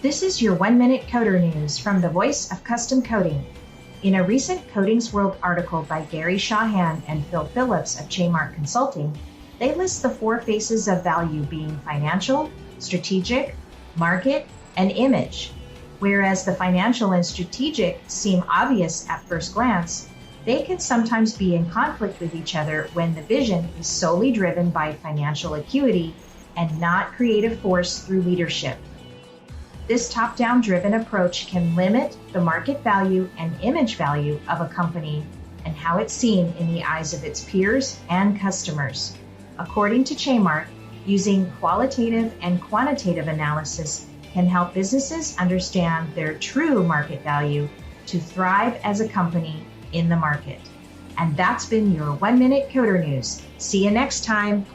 This is your 1-minute coder news from the Voice of Custom Coding. In a recent Coding's World article by Gary Shahan and Phil Phillips of Chaymark Consulting, they list the 4 faces of value being financial, strategic, market, and image. Whereas the financial and strategic seem obvious at first glance, they can sometimes be in conflict with each other when the vision is solely driven by financial acuity and not creative force through leadership. This top-down driven approach can limit the market value and image value of a company and how it's seen in the eyes of its peers and customers. According to Chaymark, using qualitative and quantitative analysis can help businesses understand their true market value to thrive as a company in the market. And that's been your 1-minute coder news. See you next time.